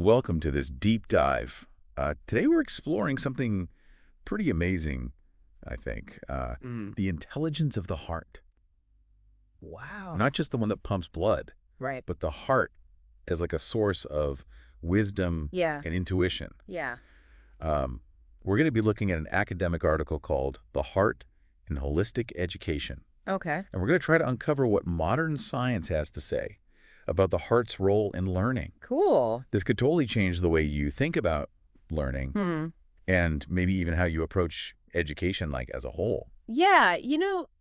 Welcome to this deep dive. Today we're exploring something pretty amazing, I think. The intelligence of the heart. Wow. Not just the one that pumps blood, Right. but the heart as like a source of wisdom Yeah. and intuition. Yeah. We're going to be looking at an academic article called The Heart in Holistic Education. Okay. And we're going to try to uncover what modern science has to say about the heart's role in learning. Cool. This could totally change the way you think about learning and maybe even how you approach education like as a whole. Yeah,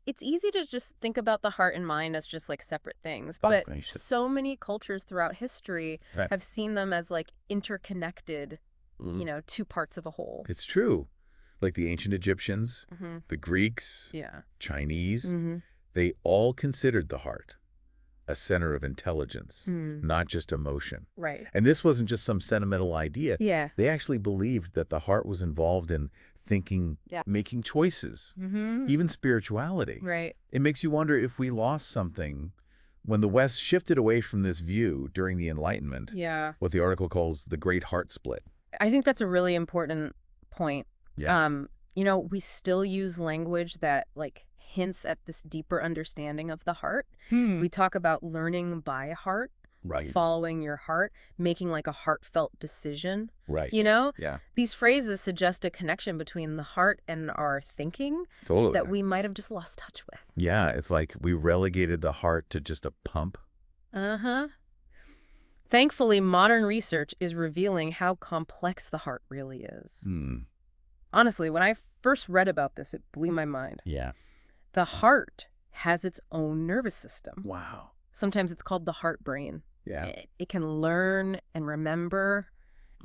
it's easy to just think about the heart and mind as just like separate things, but so many cultures throughout history have seen them as like interconnected, two parts of a whole. It's true. Like the ancient Egyptians, the Greeks, Chinese, they all considered the heart a center of intelligence, not just emotion. Right. And this wasn't just some sentimental idea. Yeah. They actually believed that the heart was involved in thinking, making choices, even spirituality. Right. It makes you wonder if we lost something when the West shifted away from this view during the Enlightenment. Yeah. What the article calls the Great Heart Split. I think that's a really important point. Yeah. We still use language that like hints at this deeper understanding of the heart. We talk about learning by heart, following your heart, making like a heartfelt decision. Right. Yeah. These phrases suggest a connection between the heart and our thinking that we might have just lost touch with. Yeah, it's like we relegated the heart to just a pump. Thankfully, modern research is revealing how complex the heart really is. Honestly, when I first read about this, it blew my mind. Yeah. The heart has its own nervous system. Wow. Sometimes it's called the heart-brain. Yeah. It can learn and remember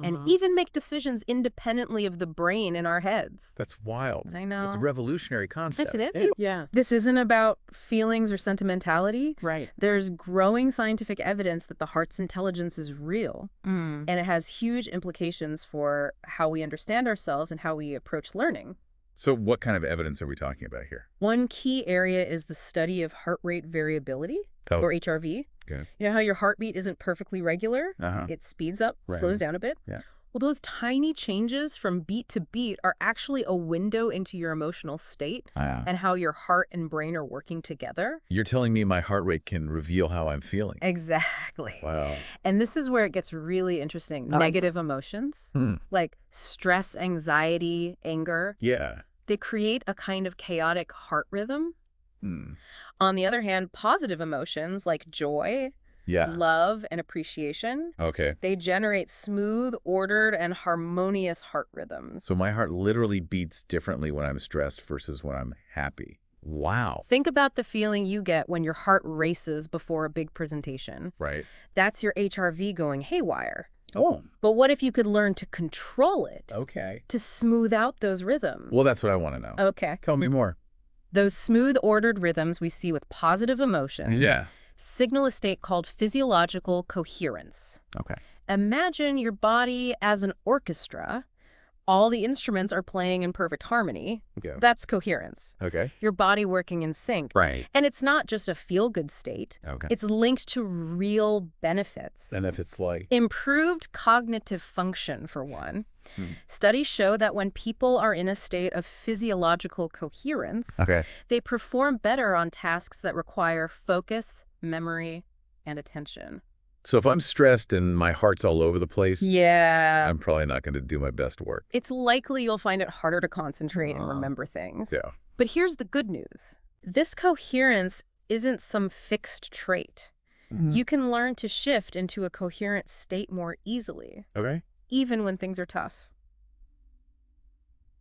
and even make decisions independently of the brain in our heads. That's wild. I know. It's a revolutionary concept. Isn't it? Yeah. This isn't about feelings or sentimentality. Right. There's growing scientific evidence that the heart's intelligence is real. And it has huge implications for how we understand ourselves and how we approach learning. So what kind of evidence are we talking about here? One key area is the study of heart rate variability, or HRV. Okay. You know how your heartbeat isn't perfectly regular? It speeds up, slows down a bit. Yeah. Well, those tiny changes from beat to beat are actually a window into your emotional state and how your heart and brain are working together. You're telling me my heart rate can reveal how I'm feeling. Exactly. Wow. And this is where it gets really interesting. Negative emotions, like stress, anxiety, anger. Yeah. They create a kind of chaotic heart rhythm. On the other hand, positive emotions like joy, love, and appreciation, they generate smooth, ordered, and harmonious heart rhythms. So my heart literally beats differently when I'm stressed versus when I'm happy. Wow. Think about the feeling you get when your heart races before a big presentation. Right. That's your HRV going haywire. Oh. But what if you could learn to control it? Okay. To smooth out those rhythms? Well, that's what I want to know. Okay. Tell me more. Those smooth, ordered rhythms we see with positive emotion signal a state called physiological coherence. Okay. Imagine your body as an orchestra. All the instruments are playing in perfect harmony. Okay. That's coherence. Okay. Your body working in sync. Right. And it's not just a feel-good state. Okay. It's linked to real benefits. Benefits like? Improved cognitive function, for one. Studies show that when people are in a state of physiological coherence, they perform better on tasks that require focus, memory, and attention. So if I'm stressed and my heart's all over the place, I'm probably not going to do my best work. It's likely you'll find it harder to concentrate and remember things. Yeah. But here's the good news. This coherence isn't some fixed trait. You can learn to shift into a coherent state more easily. Okay. Even when things are tough.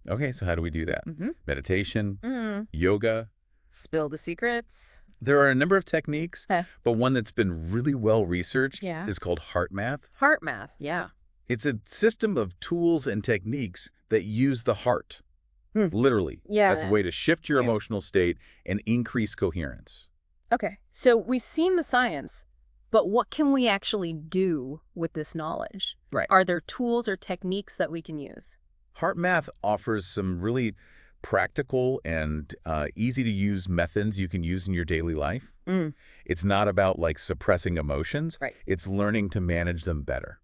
Okay, so how do we do that? Meditation, yoga. Spill the secrets. There are a number of techniques, but one that's been really well researched is called HeartMath. HeartMath, yeah. It's a system of tools and techniques that use the heart, literally, as a way to shift your emotional state and increase coherence. Okay, so we've seen the science, but what can we actually do with this knowledge? Right. Are there tools or techniques that we can use? HeartMath offers some really practical and easy-to-use methods you can use in your daily life. It's not about, like, suppressing emotions. Right. It's learning to manage them better.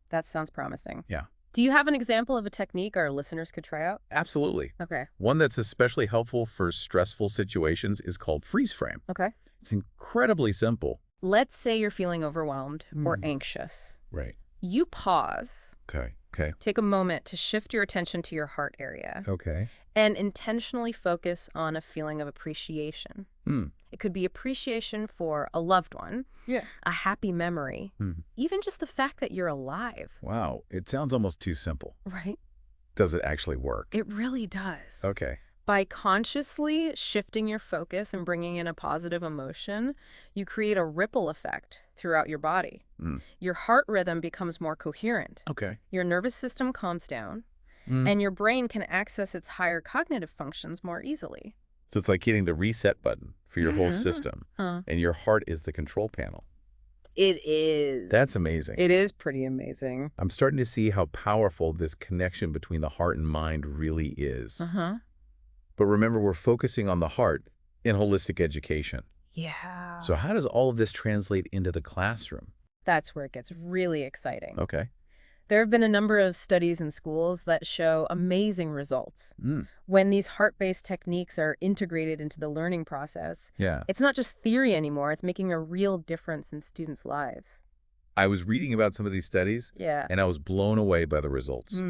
That sounds promising. Yeah. Do you have an example of a technique our listeners could try out? Absolutely. Okay. One that's especially helpful for stressful situations is called freeze frame. Okay. It's incredibly simple. Let's say you're feeling overwhelmed or anxious. Right. You pause. Okay. Take a moment to shift your attention to your heart area. Okay. And intentionally focus on a feeling of appreciation. It could be appreciation for a loved one, a happy memory, even just the fact that you're alive. Wow. It sounds almost too simple. Right? Does it actually work? It really does. Okay. By consciously shifting your focus and bringing in a positive emotion, you create a ripple effect throughout your body. Your heart rhythm becomes more coherent. Okay. Your nervous system calms down, and your brain can access its higher cognitive functions more easily. So it's like hitting the reset button for your whole system, and your heart is the control panel. It is. That's amazing. It is pretty amazing. I'm starting to see how powerful this connection between the heart and mind really is. But remember, we're focusing on the heart in holistic education. Yeah. So how does all of this translate into the classroom? That's where it gets really exciting. Okay. There have been a number of studies in schools that show amazing results. When these heart-based techniques are integrated into the learning process, it's not just theory anymore, it's making a real difference in students' lives. I was reading about some of these studies, and I was blown away by the results.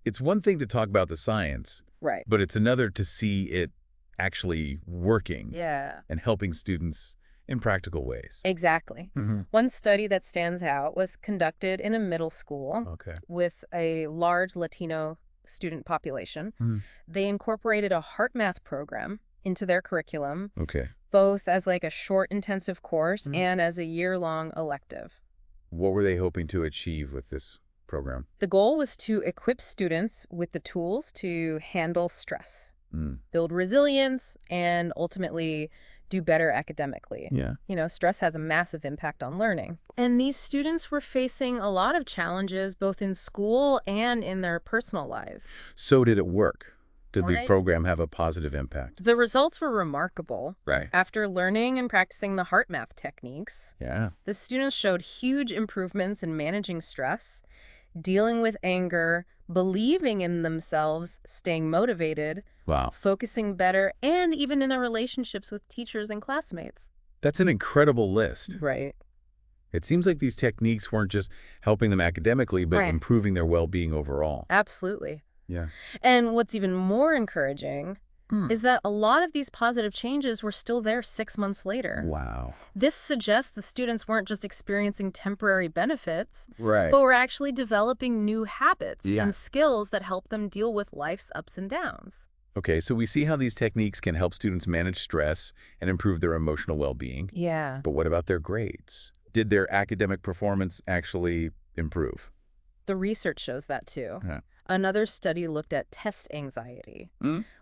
It's one thing to talk about the science, but it's another to see it actually working and helping students in practical ways. Exactly. One study that stands out was conducted in a middle school with a large Latino student population. They incorporated a HeartMath program into their curriculum, both as like a short intensive course and as a year-long elective. What were they hoping to achieve with this program? The goal was to equip students with the tools to handle stress, build resilience, and ultimately do better academically. You know, stress has a massive impact on learning. And these students were facing a lot of challenges both in school and in their personal lives. So did it work? Did the program have a positive impact? The results were remarkable. Right. After learning and practicing the HeartMath techniques, the students showed huge improvements in managing stress, dealing with anger, believing in themselves, staying motivated, focusing better, and even in their relationships with teachers and classmates. That's an incredible list. Right. It seems like these techniques weren't just helping them academically, but improving their well-being overall. Absolutely. Yeah. And what's even more encouraging is that a lot of these positive changes were still there 6 months later. Wow. This suggests the students weren't just experiencing temporary benefits, Right. but were actually developing new habits and skills that help them deal with life's ups and downs. Okay, so we see how these techniques can help students manage stress and improve their emotional well-being. Yeah. But what about their grades? Did their academic performance actually improve? The research shows that too. Another study looked at test anxiety,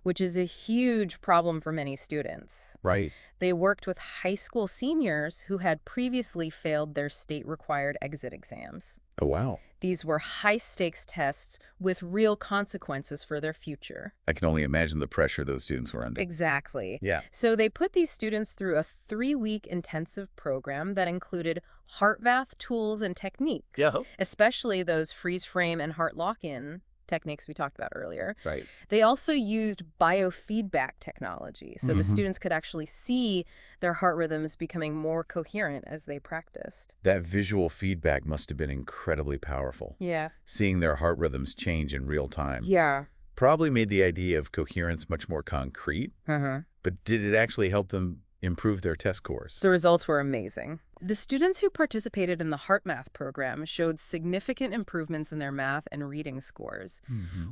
which is a huge problem for many students. Right. They worked with high school seniors who had previously failed their state-required exit exams. Oh, wow. These were high-stakes tests with real consequences for their future. I can only imagine the pressure those students were under. Exactly. Yeah. So they put these students through a 3-week intensive program that included HeartMath tools and techniques, especially those freeze frame and heart lock-in techniques we talked about earlier. Right. They also used biofeedback technology, so the students could actually see their heart rhythms becoming more coherent as they practiced. That visual feedback must have been incredibly powerful. Yeah. Seeing their heart rhythms change in real time. Yeah. Probably made the idea of coherence much more concrete. But did it actually help them improve their test scores? The results were amazing. The students who participated in the HeartMath program showed significant improvements in their math and reading scores,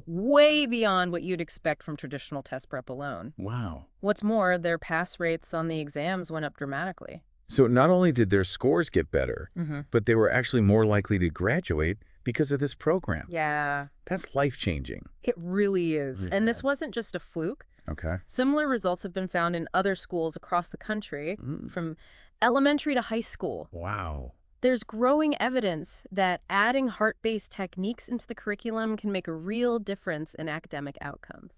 way beyond what you'd expect from traditional test prep alone. Wow. What's more, their pass rates on the exams went up dramatically. So not only did their scores get better, but they were actually more likely to graduate because of this program. Yeah. That's life-changing. It really is. And this wasn't just a fluke. Okay. Similar results have been found in other schools across the country, from elementary to high school. Wow. There's growing evidence that adding heart-based techniques into the curriculum can make a real difference in academic outcomes.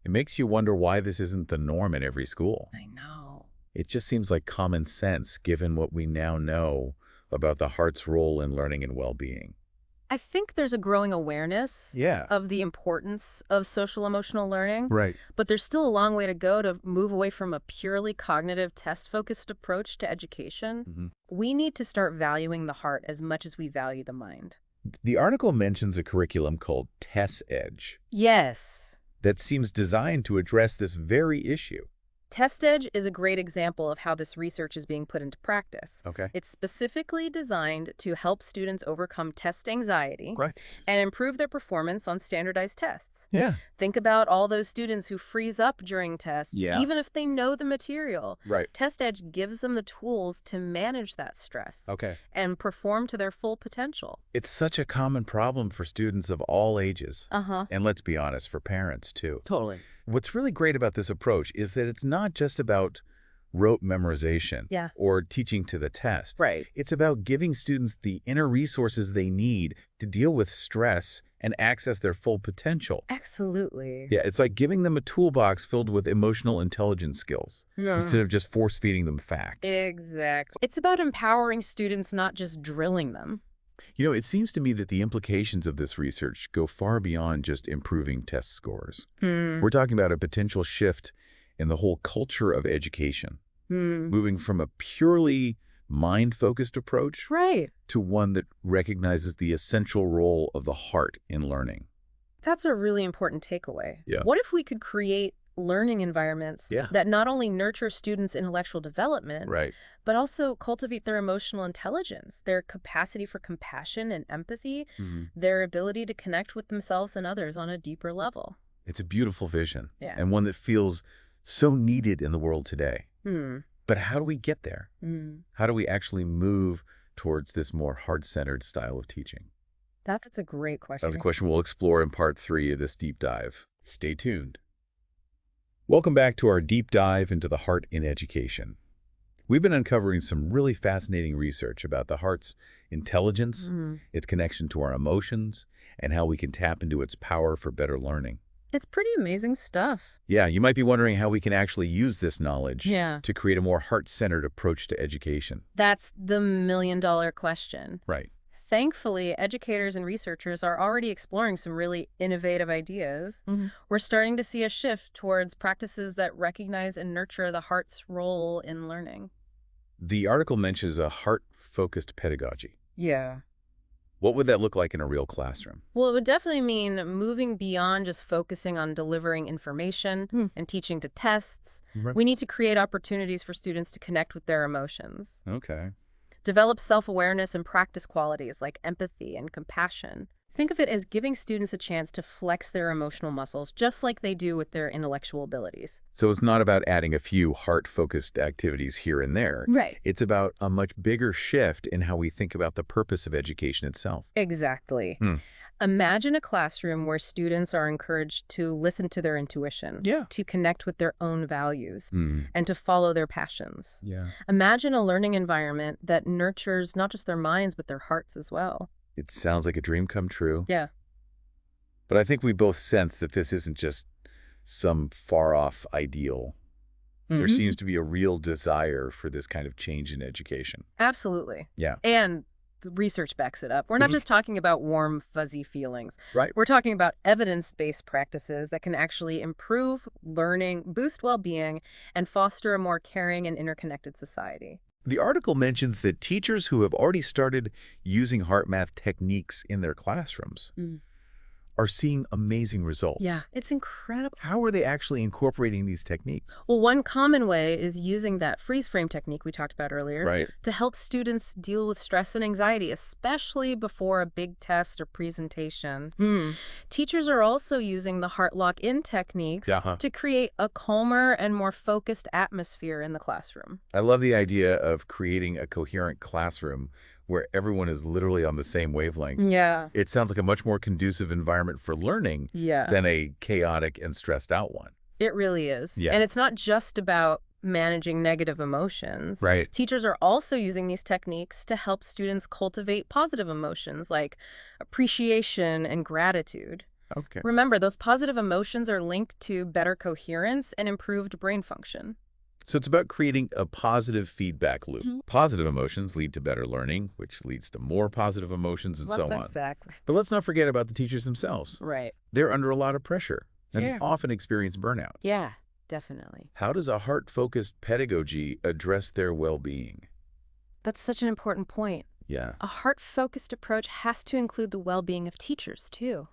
It makes you wonder why this isn't the norm in every school. I know. It just seems like common sense given what we now know about the heart's role in learning and well-being. I think there's a growing awareness of the importance of social-emotional learning. Right. But there's still a long way to go to move away from a purely cognitive, test-focused approach to education. We need to start valuing the heart as much as we value the mind. The article mentions a curriculum called TestEdge. Yes. That seems designed to address this very issue. TestEdge is a great example of how this research is being put into practice. Okay. It's specifically designed to help students overcome test anxiety and improve their performance on standardized tests. Yeah. Think about all those students who freeze up during tests, even if they know the material. Right. TestEdge gives them the tools to manage that stress and perform to their full potential. It's such a common problem for students of all ages. And let's be honest, for parents too. Totally. What's really great about this approach is that it's not just about rote memorization or teaching to the test. Right. It's about giving students the inner resources they need to deal with stress and access their full potential. Absolutely. Yeah, it's like giving them a toolbox filled with emotional intelligence skills instead of just force-feeding them facts. Exactly. It's about empowering students, not just drilling them. You know, it seems to me that the implications of this research go far beyond just improving test scores. We're talking about a potential shift in the whole culture of education, moving from a purely mind-focused approach to one that recognizes the essential role of the heart in learning. That's a really important takeaway. Yeah. What if we could create learning environments that not only nurture students' intellectual development, but also cultivate their emotional intelligence, their capacity for compassion and empathy, their ability to connect with themselves and others on a deeper level? It's a beautiful vision and one that feels so needed in the world today. But how do we get there? How do we actually move towards this more heart-centered style of teaching? That's a great question. That's a question we'll explore in part 3 of this deep dive. Stay tuned. Welcome back to our deep dive into the heart in education. We've been uncovering some really fascinating research about the heart's intelligence, its connection to our emotions, and how we can tap into its power for better learning. It's pretty amazing stuff. Yeah, you might be wondering how we can actually use this knowledge to create a more heart-centered approach to education. That's the million-dollar question. Right. Thankfully, educators and researchers are already exploring some really innovative ideas. We're starting to see a shift towards practices that recognize and nurture the heart's role in learning. The article mentions a heart-focused pedagogy. Yeah. What would that look like in a real classroom? Well, it would definitely mean moving beyond just focusing on delivering information and teaching to tests. We need to create opportunities for students to connect with their emotions. Okay. Develop self-awareness and practice qualities like empathy and compassion. Think of it as giving students a chance to flex their emotional muscles just like they do with their intellectual abilities. So it's not about adding a few heart-focused activities here and there. Right. It's about a much bigger shift in how we think about the purpose of education itself. Exactly. Imagine a classroom where students are encouraged to listen to their intuition, to connect with their own values, and to follow their passions. Imagine a learning environment that nurtures not just their minds, but their hearts as well. It sounds like a dream come true. Yeah. But I think we both sense that this isn't just some far-off ideal. There seems to be a real desire for this kind of change in education. Absolutely. Yeah. And the research backs it up. We're not just talking about warm, fuzzy feelings. Right. We're talking about evidence-based practices that can actually improve learning, boost well-being, and foster a more caring and interconnected society. The article mentions that teachers who have already started using HeartMath techniques in their classrooms are seeing amazing results. Yeah, it's incredible. How are they actually incorporating these techniques? Well, one common way is using that freeze frame technique we talked about earlier to help students deal with stress and anxiety, especially before a big test or presentation. Teachers are also using the heart lock-in techniques to create a calmer and more focused atmosphere in the classroom. I love the idea of creating a coherent classroom where everyone is literally on the same wavelength. Yeah. It sounds like a much more conducive environment for learning than a chaotic and stressed out one. It really is. Yeah. And it's not just about managing negative emotions. Right. Teachers are also using these techniques to help students cultivate positive emotions like appreciation and gratitude. Okay. Remember, those positive emotions are linked to better coherence and improved brain function. So it's about creating a positive feedback loop. Positive emotions lead to better learning, which leads to more positive emotions and so on. Exactly. But let's not forget about the teachers themselves. Right. They're under a lot of pressure and often experience burnout. Yeah, definitely. How does a heart-focused pedagogy address their well-being? That's such an important point. Yeah. A heart-focused approach has to include the well-being of teachers, too.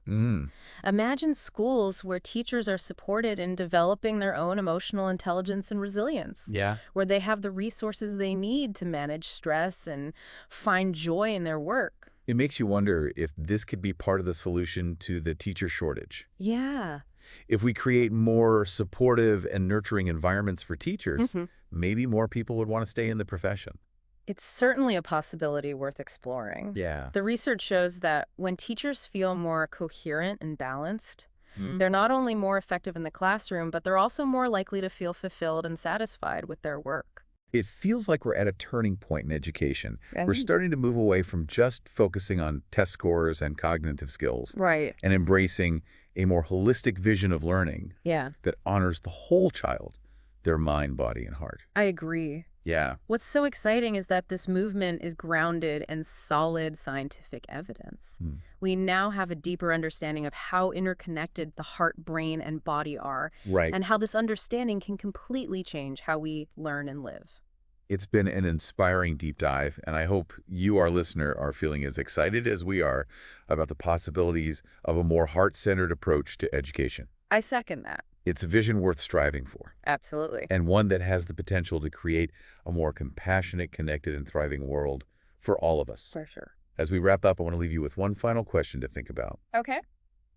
Imagine schools where teachers are supported in developing their own emotional intelligence and resilience. Yeah. Where they have the resources they need to manage stress and find joy in their work. It makes you wonder if this could be part of the solution to the teacher shortage. Yeah. If we create more supportive and nurturing environments for teachers, maybe more people would want to stay in the profession. It's certainly a possibility worth exploring. Yeah. The research shows that when teachers feel more coherent and balanced, they're not only more effective in the classroom, but they're also more likely to feel fulfilled and satisfied with their work. It feels like we're at a turning point in education. We're starting to move away from just focusing on test scores and cognitive skills. Right. And embracing a more holistic vision of learning that honors the whole child, their mind, body, and heart. I agree. Yeah. What's so exciting is that this movement is grounded in solid scientific evidence. We now have a deeper understanding of how interconnected the heart, brain, and body are, and how this understanding can completely change how we learn and live. It's been an inspiring deep dive, and I hope you, our listener, are feeling as excited as we are about the possibilities of a more heart-centered approach to education. I second that. It's a vision worth striving for. Absolutely. And one that has the potential to create a more compassionate, connected, and thriving world for all of us. For sure. As we wrap up, I want to leave you with one final question to think about. Okay.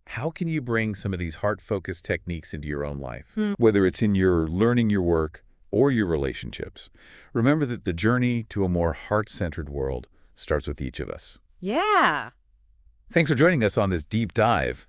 How can you bring some of these heart-focused techniques into your own life? Whether it's in your learning your work or your relationships. Remember that the journey to a more heart-centered world starts with each of us. Yeah. Thanks for joining us on this deep dive.